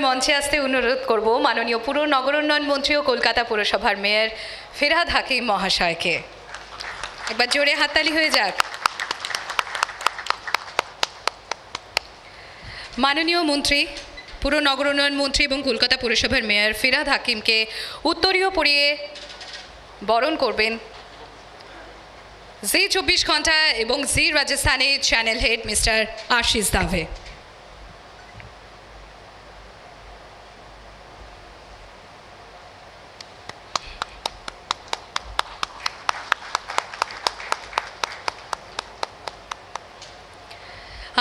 মঞ্চে আসতে অনুরোধ করব মাননীয় পুর নগর উন্নয়ন মন্ত্রী ও কলকাতা পুরসভার মেয়র ফিরহাদ হাকিম মহাশয়কে। একবার জোরে হাততালি হয়ে যাক। মাননীয় মন্ত্রী, পুর নগর উন্নয়ন মন্ত্রী এবং কলকাতা পুরসভার মেয়র ফিরহাদ হাকিমকে উত্তরীয় পরিয়ে বরণ করবেন জি 24 ঘন্টা এবং জি রাজস্থানের channel head mister Ashish Dave.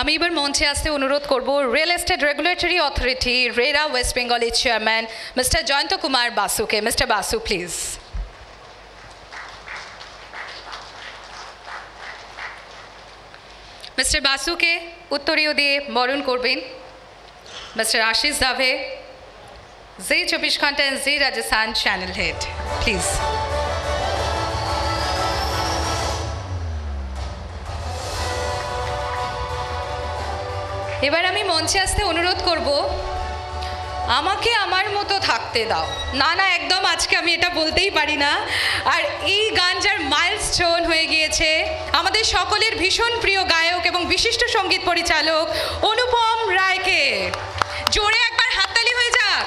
আমি এবার মঞ্চে আসতে অনুরোধ করব real estate regulatory authority RERA west বেঙ্গলের চেয়ারম্যান মিস্টার জয়ন্ত কুমার বাসুকে। Mister Basu please. মিস্টার বাসুকে উত্তরীয় দিয়ে বরণ করবেন mister Ashish Dave, Zee 24 Ghanta and Zee Rajasthan channel head. Please. এবার আমি মঞ্চে আসতে অনুরোধ করব আমাকে আমার মতো থাকতে দাও। না না, একদম আজকে আমি এটা বলতেই পারি না। আর এই গান যার মাইলস্টোন হয়ে গিয়েছে, আমাদের সকলের ভীষণ প্রিয় গায়ক এবং বিশিষ্ট সঙ্গীত পরিচালক অনুপম রায়কে। জোরে একবার হাততালি হয়ে যাক।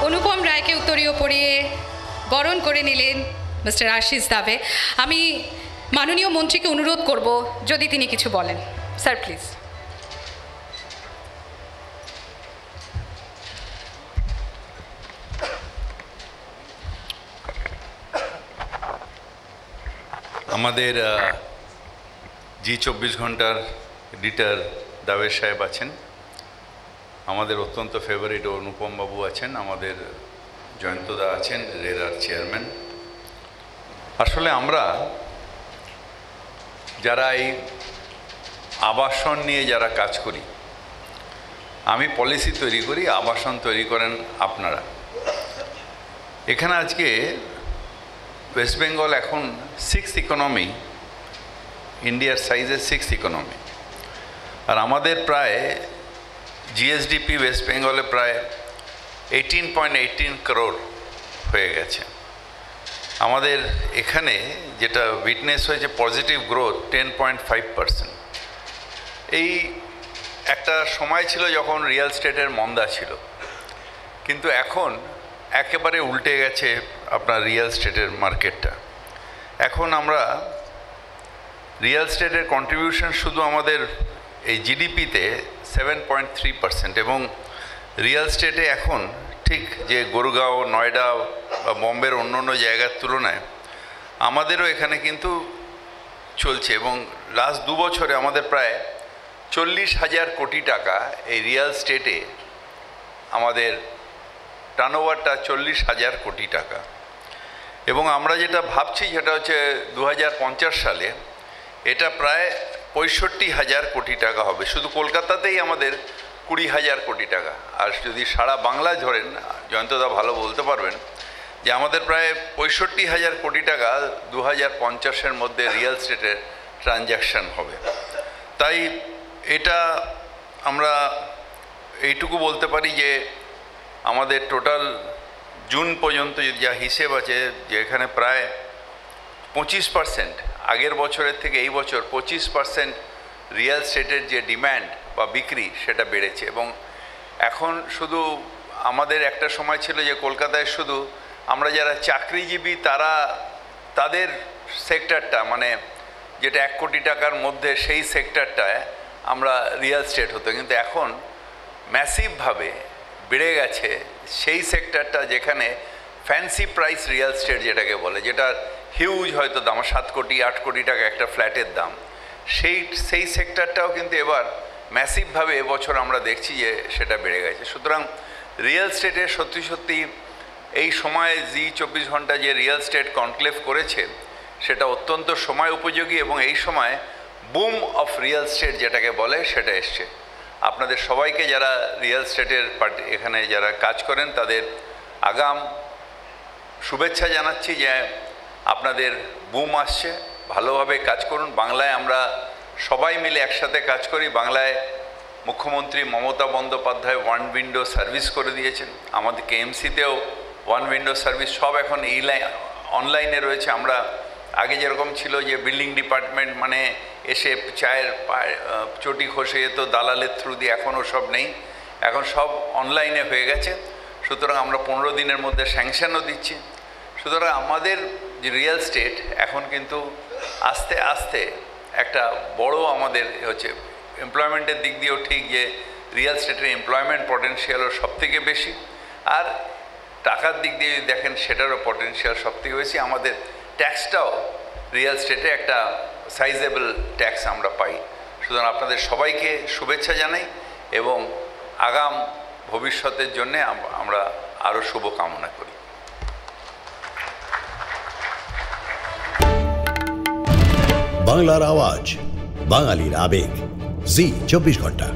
অনুপম রায়কে উত্তরীয় পরিয়ে বরণ করে নিলেন মিস্টার আশিস দাভে। আমি মাননীয় মন্ত্রীকে অনুরোধ করব যদি তিনি কিছু বলেন। Sir please. আমাদের জি 24 ঘন্টার এডিটর দাভে সাহেব আছেন, আমাদের অত্যন্ত ফেভারিট অনুপম বাবু আছেন, আমাদের জয়ন্তদা আছেন রেরার চেয়ারম্যান। আসলে আমরা যারা এই আবাসন নিয়ে যারা কাজ করি, আমি পলিসি তৈরি করি, আবাসন তৈরি করেন আপনারা। এখানে আজকে ওয়েস্ট বেঙ্গল এখন 6th ইকোনমি, ইন্ডিয়ার সাইজের 6th ইকোনমি। আর আমাদের প্রায় জিএসডিপি ওয়েস্ট বেঙ্গলে প্রায় 18.18 করোড় হয়ে গেছে। আমাদের এখানে যেটা উইটনেস হয়েছে পজিটিভ গ্রোথ 10.5%। এই একটা সময় ছিল যখন রিয়েল স্টেটের মন্দা ছিল, কিন্তু এখন একেবারে উল্টে গেছে আপনার রিয়েল স্টেটের মার্কেটটা। এখন আমরা রিয়েল স্টেটের কন্ট্রিবিউশন শুধু আমাদের এই জিডিপিতে 7.3%, এবং রিয়েল স্টেটে এখন ঠিক যে গুরগাঁও, নয়ডা বা বম্বের অন্য অন্য জায়গার তুলনায় আমাদেরও এখানে কিন্তু চলছে। এবং লাস্ট 2 বছরে আমাদের প্রায় 40,000 কোটি টাকা এই রিয়েল স্টেটে আমাদের টার্নওভারটা 40,000 কোটি টাকা। এবং আমরা যেটা ভাবছি সেটা হচ্ছে 2050 সালে এটা প্রায় 65,000 কোটি টাকা হবে। শুধু কলকাতাতেই আমাদের 20,000 কোটি টাকা। আর যদি সারা বাংলা ধরেন, জয়ন্তদা ভালো বলতে পারবেন, যে আমাদের প্রায় 65,000 কোটি টাকা 2050-এর মধ্যে রিয়েল স্টেটের ট্রানজ্যাকশান হবে। তাই এটা আমরা এইটুকু বলতে পারি যে আমাদের টোটাল জুন পর্যন্ত যা হিসেব আছে, যে এখানে প্রায় 25%, আগের বছরের থেকে এই বছর 25% রিয়েল স্টেটের যে ডিম্যান্ড বা বিক্রি সেটা বেড়েছে। এবং এখন শুধু আমাদের একটা সময় ছিল যে কলকাতায় শুধু আমরা যারা চাকরিজীবী তাদের সেক্টরটা, মানে যেটা 1 কোটি টাকার মধ্যে, সেই সেক্টরটায় আমরা রিয়েল স্টেট হতো। কিন্তু এখন ম্যাসিভভাবে বেড়ে গেছে সেই সেক্টরটা যেখানে ফ্যান্সি প্রাইস রিয়েল স্টেট যেটাকে বলে, যেটা হিউজ হয়তো দাম 7 কোটি 8 কোটি টাকা একটা ফ্ল্যাটের দাম, সেই সেক্টরটাও কিন্তু এবার ম্যাসিভভাবে এবছর আমরা দেখছি যে সেটা বেড়ে গেছে। সুতরাং রিয়েল স্টেটের সত্যি সত্যি এই সময়ে জি 24 ঘন্টা যে রিয়েল স্টেট কনক্লেভ করেছে সেটা অত্যন্ত সময় উপযোগী, এবং এই সময় বুম অফ রিয়েল স্টেট যেটাকে বলে সেটা এসছে। আপনাদের সবাইকে যারা রিয়েল স্টেটের এখানে যারা কাজ করেন তাদের আগাম শুভেচ্ছা জানাচ্ছি যে আপনাদের বুম আসছে, ভালোভাবে কাজ করুন। বাংলায় আমরা সবাই মিলে একসাথে কাজ করি। বাংলায় মুখ্যমন্ত্রী Mamata Bandyopadhyay one window service করে দিয়েছেন। আমাদের কেএমসিতেও ওয়ান উইন্ডো সার্ভিস সব এখন অনলাইনে রয়েছে। আমরা আগে যেরকম ছিল যে বিল্ডিং ডিপার্টমেন্ট মানে এসে চায়ের চটি খসে যেত দালালের থ্রু দিয়ে, এখনও সব নেই, এখন সব অনলাইনে হয়ে গেছে। সুতরাং আমরা 15 দিনের মধ্যে স্যাংশনও দিচ্ছি। সুতরাং আমাদের যে রিয়েল স্টেট এখন কিন্তু আস্তে আস্তে একটা বড় আমাদের হচ্ছে এমপ্লয়মেন্টের দিক দিয়েও ঠিক যে রিয়েল স্টেটের এমপ্লয়মেন্ট পটেনশিয়ালও সবথেকে বেশি, আর টাকার দিক দিয়ে যদি দেখেন সেটারও পটেনশিয়াল সবথেকে বেশি। আমাদের ট্যাক্সটাও রিয়েল স্টেটে একটা সাইজেবল ট্যাক্স আমরা পাই। সুতরাং আপনাদের সবাইকে শুভেচ্ছা জানাই এবং আগাম ভবিষ্যতের জন্যে আমরা আরও শুভ কামনা করি। বাংলার আওয়াজ, বাঙালির আবেগ, জি 24 ঘন্টা।